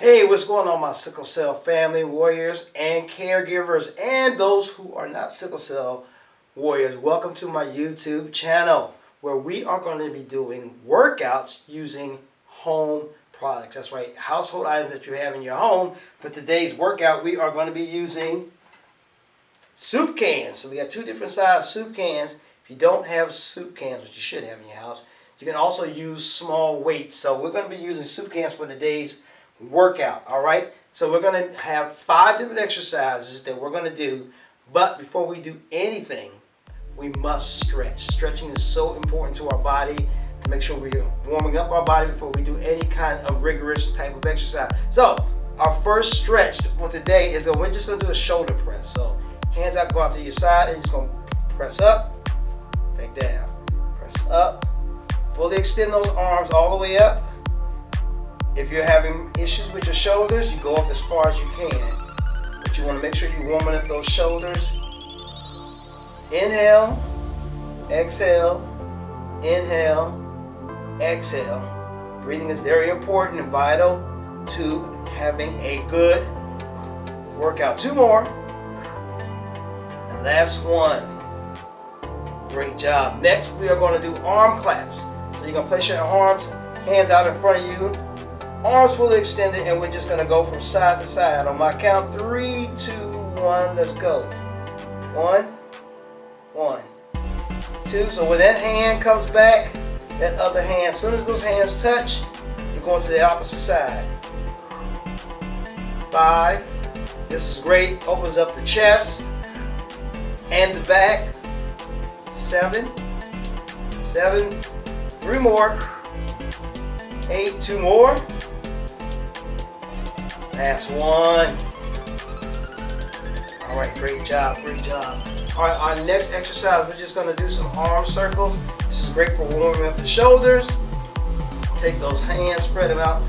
Hey, what's going on, my sickle cell family, warriors, and caregivers, and those who are not sickle cell warriors? Welcome to my YouTube channel, where we are going to be doing workouts using home products. That's right, household items that you have in your home. For today's workout, we are going to be using soup cans. So we got two different size soup cans. If you don't have soup cans, which you should have in your house, you can also use small weights. So we're going to be using soup cans for today's workout. All right, so we're going to have 5 different exercises that we're going to do, but before we do anything, we must stretch. Stretching is so important to our body to make sure we're warming up our body before we do any kind of rigorous type of exercise. So our first stretch for today is we're just going to do a shoulder press. So hands out, go out to your side, and you're just going to press up, back down, press up, fully extend those arms all the way up. If you're having issues with your shoulders, you go up as far as you can. But you want to make sure you're warming up those shoulders. Inhale, exhale, inhale, exhale. Breathing is very important and vital to having a good workout. 2 more. And last one. Great job. Next, we are going to do arm claps. So you're going to place your arms, hands out in front of you. Arms fully extended, and we're just going to go from side to side. On my count, 3, 2, 1, let's go. 1, 1, 2. So when that hand comes back, that other hand, as soon as those hands touch, you're going to the opposite side. 5. This is great. Opens up the chest and the back. 7, 7. 3 more. 8. 2 more. Last one. All right, great job, great job. All right, our next exercise, we're just gonna do some arm circles. This is great for warming up the shoulders. Take those hands, spread them out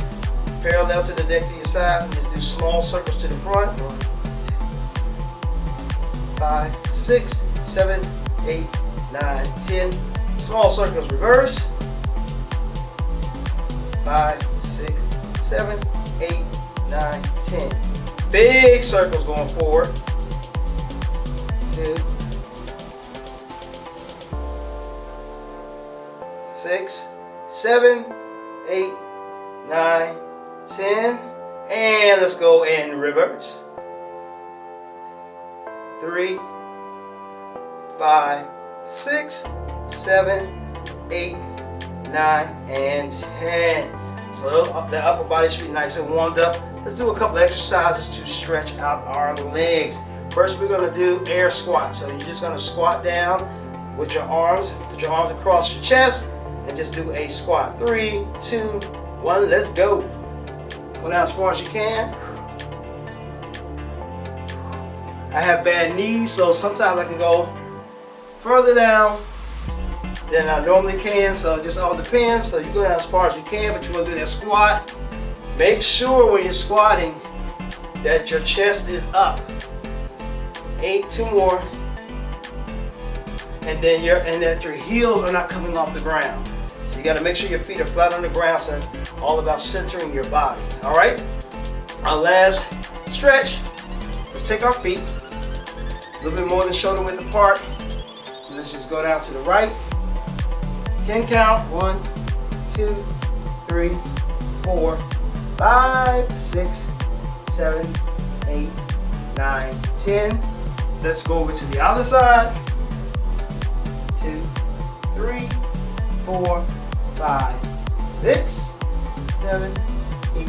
parallel to the neck to your side, and just do small circles to the front. 5, 6, 7, 8, 9, 10. Small circles reverse. 5, 6, 7, 8, 9, 10. Big circles going forward. 2, 6, 7, 8, 9, 10. And let's go in reverse. 3, 5, 6, 7, 8, 9, and 10. So the upper body should be nice and warmed up. Let's do a couple of exercises to stretch out our legs. First, we're going to do air squats. So you're just going to squat down with your arms. Put your arms across your chest and just do a squat. 3, 2, 1, let's go. Go down as far as you can. I have bad knees, so sometimes I can go further down than I normally can, so it just all depends. So you go down as far as you can, but you want to do that squat. Make sure when you're squatting that your chest is up. 8, 2 more, and then that your heels are not coming off the ground. So you got to make sure your feet are flat on the ground. So it's all about centering your body. All right. Our last stretch. Let's take our feet a little bit more than shoulder width apart. Let's just go down to the right. 10 count. 1, 2, 3, 4, 5, 6, 7, 8, 9, 10. Let's go over to the other side. 2, 3, 4, 5, 6, 7, 8,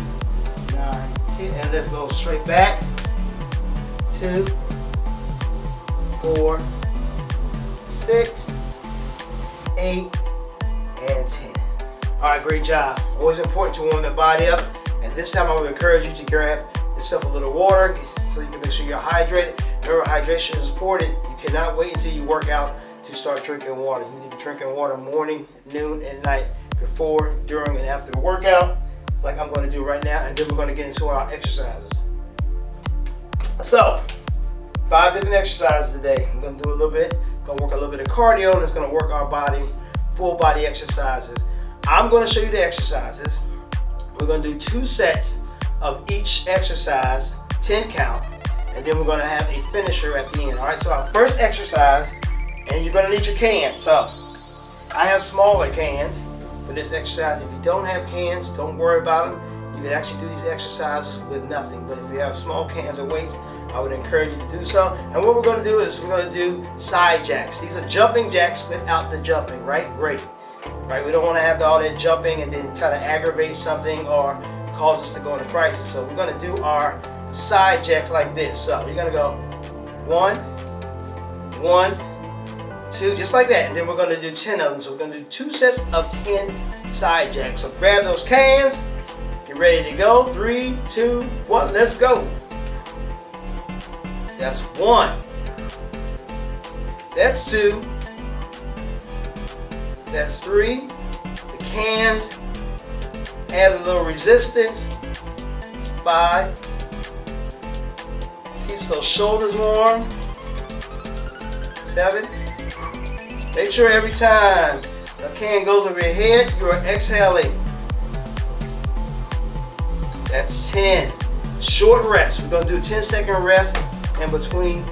9, 10. And let's go straight back. 2, 4, 6, 8, and 10. All right, great job. Always important to warm the body up. And this time I would encourage you to grab yourself a little water so you can make sure you're hydrated. Remember, hydration is important. You cannot wait until you work out to start drinking water. You need to be drinking water morning, noon, and night, before, during, and after the workout, like I'm going to do right now. And then we're going to get into our exercises. So, 5 different exercises today. I'm going to do a little bit, going to work a little bit of cardio, and it's going to work our body, full body exercises. I'm going to show you the exercises. We're going to do 2 sets of each exercise, 10 count, and then we're going to have a finisher at the end. All right, so our first exercise, and you're going to need your cans. So I have smaller cans for this exercise. If you don't have cans, don't worry about them. You can actually do these exercises with nothing. But if you have small cans of weights, I would encourage you to do so. And what we're going to do is we're going to do side jacks. These are jumping jacks without the jumping, right? Great. Right? We don't want to have all that jumping and then try to aggravate something or cause us to go into crisis. So we're going to do our side jacks like this. So you're going to go 1, 1, 2, just like that. And then we're going to do 10 of them. So we're going to do 2 sets of 10 side jacks. So grab those cans. Get ready to go. 3, 2, 1. Let's go. That's 1. That's 2. That's 3. The cans add a little resistance. 5. Keeps those shoulders warm. 7. Make sure every time the can goes over your head, you are exhaling. That's 10. Short rest. We're going to do a 10-second rest in between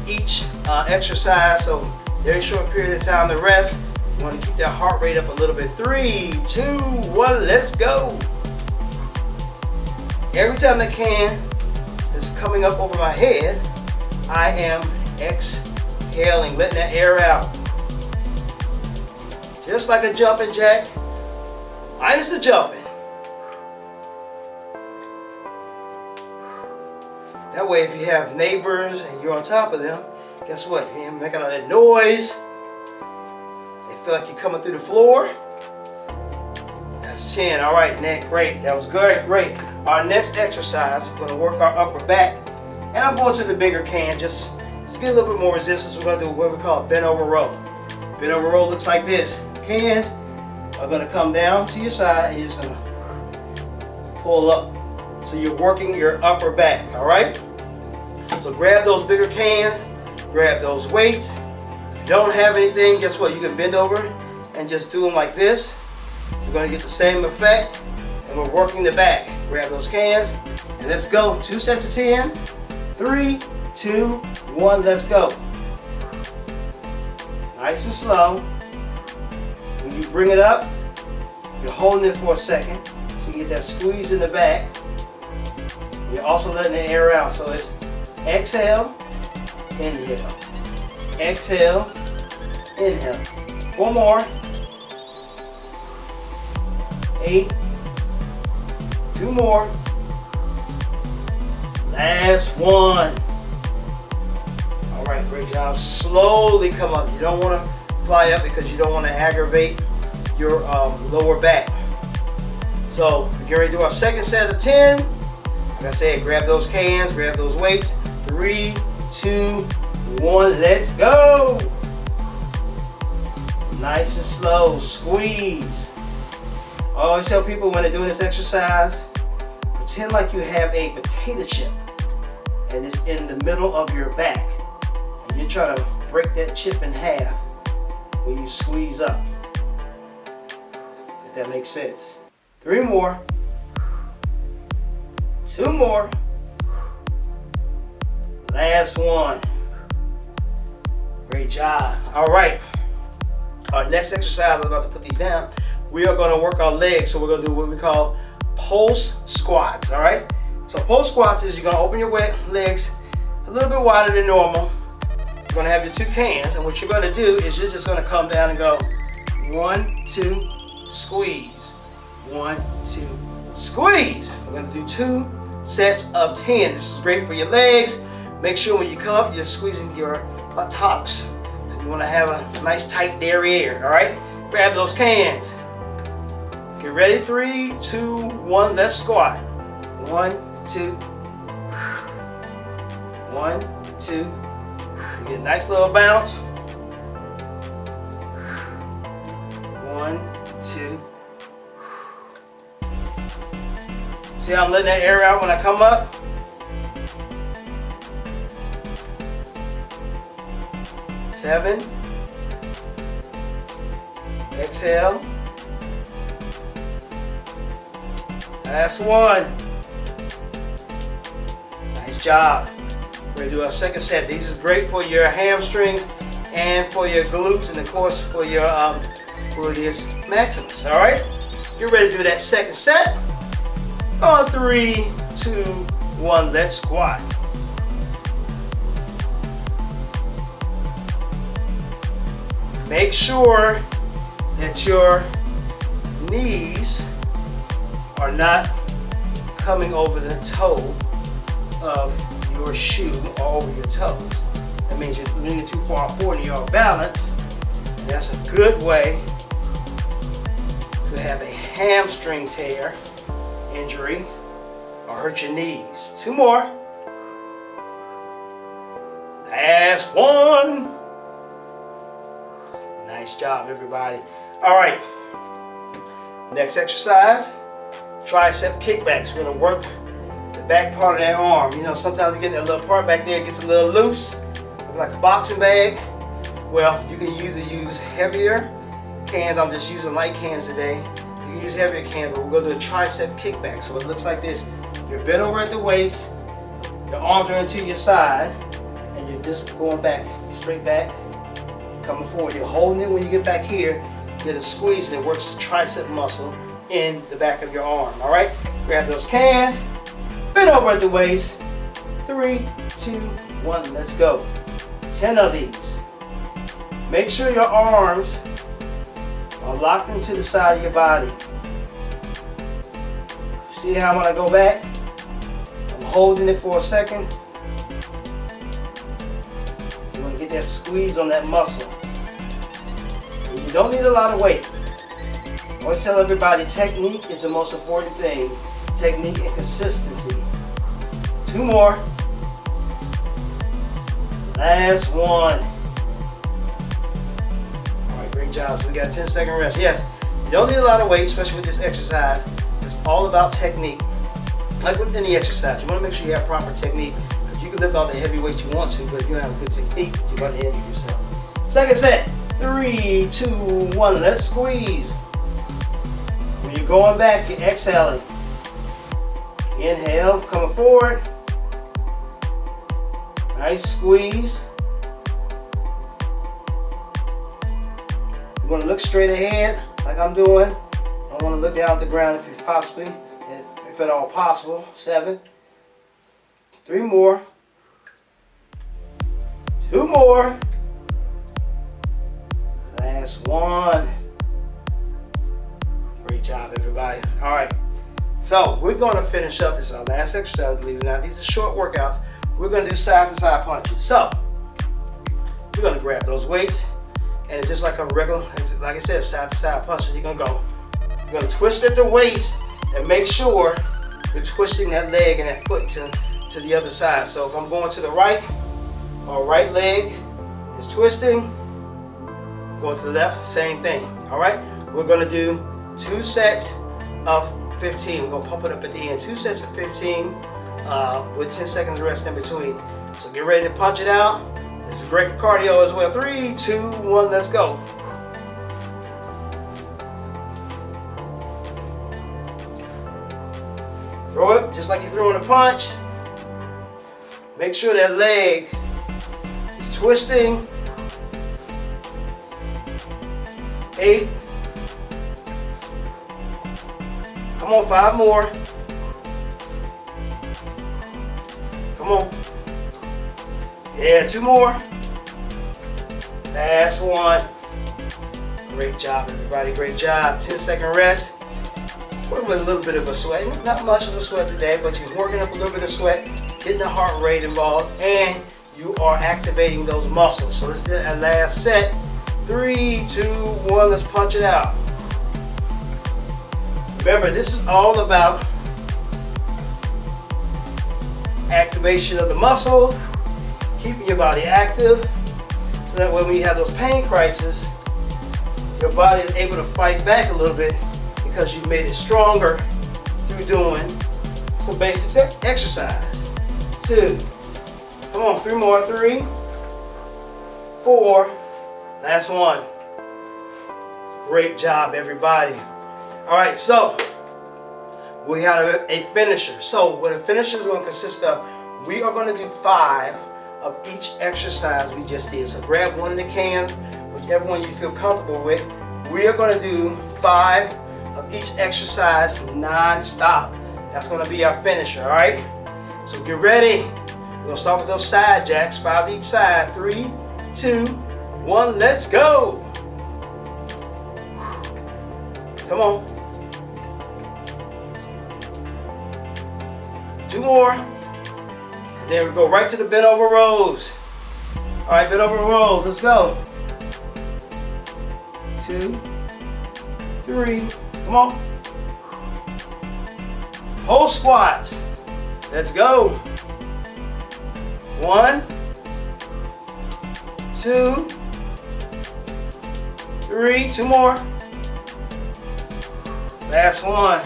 each exercise. So very short period of time to rest. You want to keep that heart rate up a little bit. 3, 2, 1, let's go. Every time the can is coming up over my head, I am exhaling, letting that air out. Just like a jumping jack, minus the jumping. That way, if you have neighbors and you're on top of them, guess what? You ain't making all that noise. They feel like you're coming through the floor. That's 10. All right, Nick, great. That was good, great. Our next exercise, we're going to work our upper back. And I'm going to the bigger can, just to get a little bit more resistance. We're going to do what we call a bent over row. Bent over row looks like this. Cans are going to come down to your side and you're just going to pull up. So you're working your upper back, all right? So grab those bigger cans, grab those weights. If you don't have anything, guess what? You can bend over and just do them like this. You're gonna get the same effect, and we're working the back. Grab those cans, and let's go. 2 sets of 10. 3, 2, 1, let's go. Nice and slow. When you bring it up, you're holding it for a second, so you get that squeeze in the back. You're also letting the air out, so it's exhale, inhale, exhale, inhale. 1 more. 8. 2 more. Last one. All right, great job. Slowly come up. You don't want to fly up because you don't want to aggravate your lower back. So we're getting ready to do our second set of 10. Like I said, grab those cans, grab those weights. 3, 2, 1, let's go. Nice and slow, squeeze. I always tell people when they're doing this exercise, pretend like you have a potato chip and it's in the middle of your back. And you're trying to break that chip in half when you squeeze up. If that makes sense. 3 more. 2 more. Last one. Great job. All right. Our next exercise, I'm about to put these down. We are going to work our legs. So we're going to do what we call pulse squats. All right. So pulse squats is you're going to open your legs a little bit wider than normal. You're going to have your 2 cans. And what you're going to do is you're just going to come down and go 1, 2, squeeze. 1, 2, squeeze. We're going to do 2 sets of 10. This is great for your legs. Make sure when you come up, you're squeezing your buttocks. So you want to have a nice tight derriere, all right? Grab those cans. Get ready, 3, 2, 1, let's squat. 1, 2, 1, 2. You get a nice little bounce. 1, 2. See how I'm letting that air out when I come up? Seven. Exhale. Last one. Nice job. We're going to do our second set. These are great for your hamstrings and for your glutes, and of course for your gluteus maximus. All right? You're ready to do that second set. On 3, 2, 1, let's squat. Make sure that your knees are not coming over the toe of your shoe or over your toes. That means you're leaning too far forward and you're off balance. And that's a good way to have a hamstring tear injury or hurt your knees. 2 more. Last one. Nice job, everybody. All right. Next exercise, tricep kickbacks. We're going to work the back part of that arm. You know, sometimes you get that little part back there, it gets a little loose, like a boxing bag. Well, you can either use heavier cans. I'm just using light cans today. You can use heavier cans, but we're going to do a tricep kickback. So it looks like this. You're bent over at the waist, your arms are into your side, and you're just going back, straight back, coming forward. You're holding it when you get back here. Get a squeeze, and it works the tricep muscle in the back of your arm. All right? Grab those cans, bend over at the waist. 3, 2, 1, let's go. 10 of these. Make sure your arms are locked into the side of your body. See how when I go back, I'm holding it for a second. You want to get that squeeze on that muscle. And you don't need a lot of weight. I always tell everybody technique is the most important thing. Technique and consistency. 2 more. Last one. All right, great job. So we got a 10-second rest. Yes, you don't need a lot of weight, especially with this exercise. It's all about technique. Like with any exercise, you want to make sure you have proper technique, because you can lift all the heavy weight you want to, but if you don't have a good technique, you're going to injure yourself. Second set. 3, 2, 1. Let's squeeze. When you're going back, you're exhaling. Inhale, coming forward. Nice squeeze. You want to look straight ahead, like I'm doing. I want to look down at the ground if at all possible. 7. 3 more. 2 more. Last one. Great job, everybody. All right. So we're going to finish up. This is our last exercise, believe it or not. These are short workouts. We're going to do side-to-side punches. So you're going to grab those weights, and it's just like a regular, like I said, side-to-side punch. You're going to go. You're going to twist at the waist and make sure you're twisting that leg and that foot to the other side. So if I'm going to the right, our right leg is twisting. Going to the left, same thing. All right. We're going to do 2 sets of 15. We're going to pump it up at the end. 2 sets of 15 with 10 seconds rest in between. So get ready to punch it out. This is great for cardio as well. 3, 2, 1, let's go. Throw it just like you're throwing a punch. Make sure that leg is twisting. 8. Come on, 5 more. Come on. Yeah, 2 more. Last one. Great job, everybody. Great job. 10-second rest. Working with a little bit of a sweat. Not much of a sweat today, but you're working up a little bit of sweat, getting the heart rate involved, and you are activating those muscles. So let's do that last set. 3, 2, 1. Let's punch it out. Remember, this is all about activation of the muscle, keeping your body active, so that when you have those pain crises, your body is able to fight back a little bit because you've made it stronger through doing some basic exercise. 2. Come on, 3 more. 3, 4. Last one. Great job, everybody. All right, so we have a finisher. So what a finisher is going to consist of, We are going to do 5 of each exercise we just did. So grab one of the cans, whichever one you feel comfortable with. We are going to do 5 of each exercise non-stop. That's going to be our finisher, all right? So get ready. We're going to start with those side jacks, 5 each side. 3, 2, 1, let's go. Come on. 2 more. And then we go right to the bent over rows. All right, bent over rows. Let's go. 2, 3. Come on. Whole squat. Let's go. 1, 2, 3. 2 more. Last one.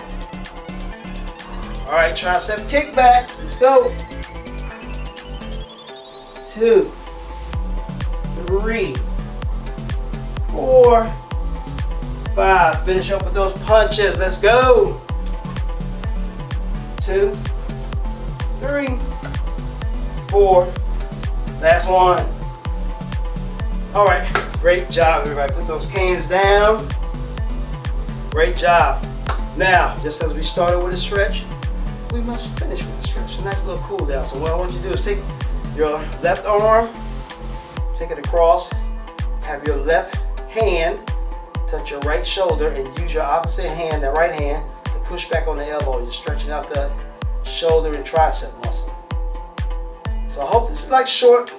All right, tricep kickbacks. Let's go. 2, 3, 4, 5. Finish up with those punches. Let's go. 2, 3, 4. Last one. All right, great job, everybody. Put those cans down. Great job. Now, just as we started with a stretch, we must finish with a stretch. A nice little cool down. So what I want you to do is take your left arm, take it across, have your left hand touch your right shoulder, and use your opposite hand, that right hand, to push back on the elbow. You're stretching out the shoulder and tricep muscle. So I hope this is like short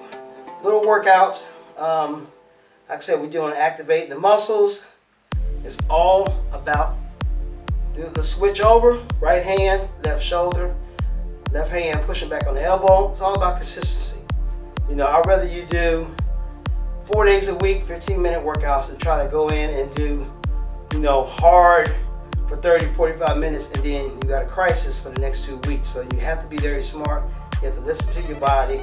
little workouts. Like I said, we're doing activating the muscles. It's all about the switch over, right hand, left shoulder, left hand pushing back on the elbow. It's all about consistency. You know, I'd rather you do 4 days a week, 15-minute workouts, and try to go in and do, you know, hard for 30, 45 minutes, and then you got a crisis for the next 2 weeks. So you have to be very smart. You have to listen to your body,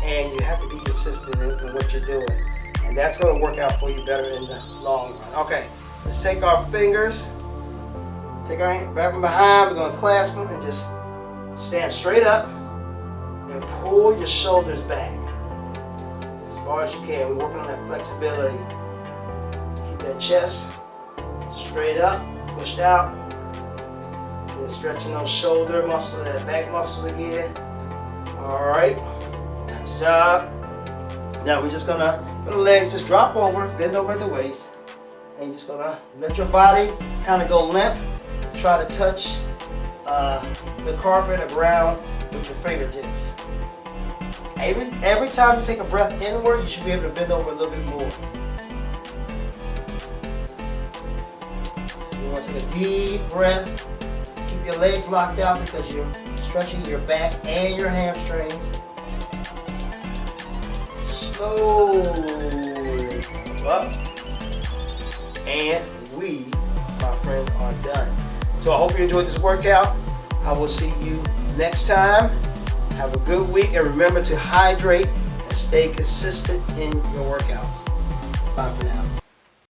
and you have to be consistent in what you're doing. And that's going to work out for you better in the long run. Okay, let's take our fingers, take our hand back and behind. We're going to clasp them and just stand straight up and pull your shoulders back as far as you can. We're working on that flexibility. Keep that chest straight up, pushed out. Then stretching those shoulder muscles, that back muscle again. All right, nice job. Now we're just gonna, let the legs just drop over, bend over at the waist, and you're just gonna let your body kind of go limp. Try to touch the carpet or ground with your fingertips. Every time you take a breath inward, you should be able to bend over a little bit more. You want to take a deep breath. Keep your legs locked out because you're stretching your back and your hamstrings. Slowly up. And we, my friends, are done. So I hope you enjoyed this workout. I will see you next time. Have a good week, and remember to hydrate and stay consistent in your workouts. Bye for now.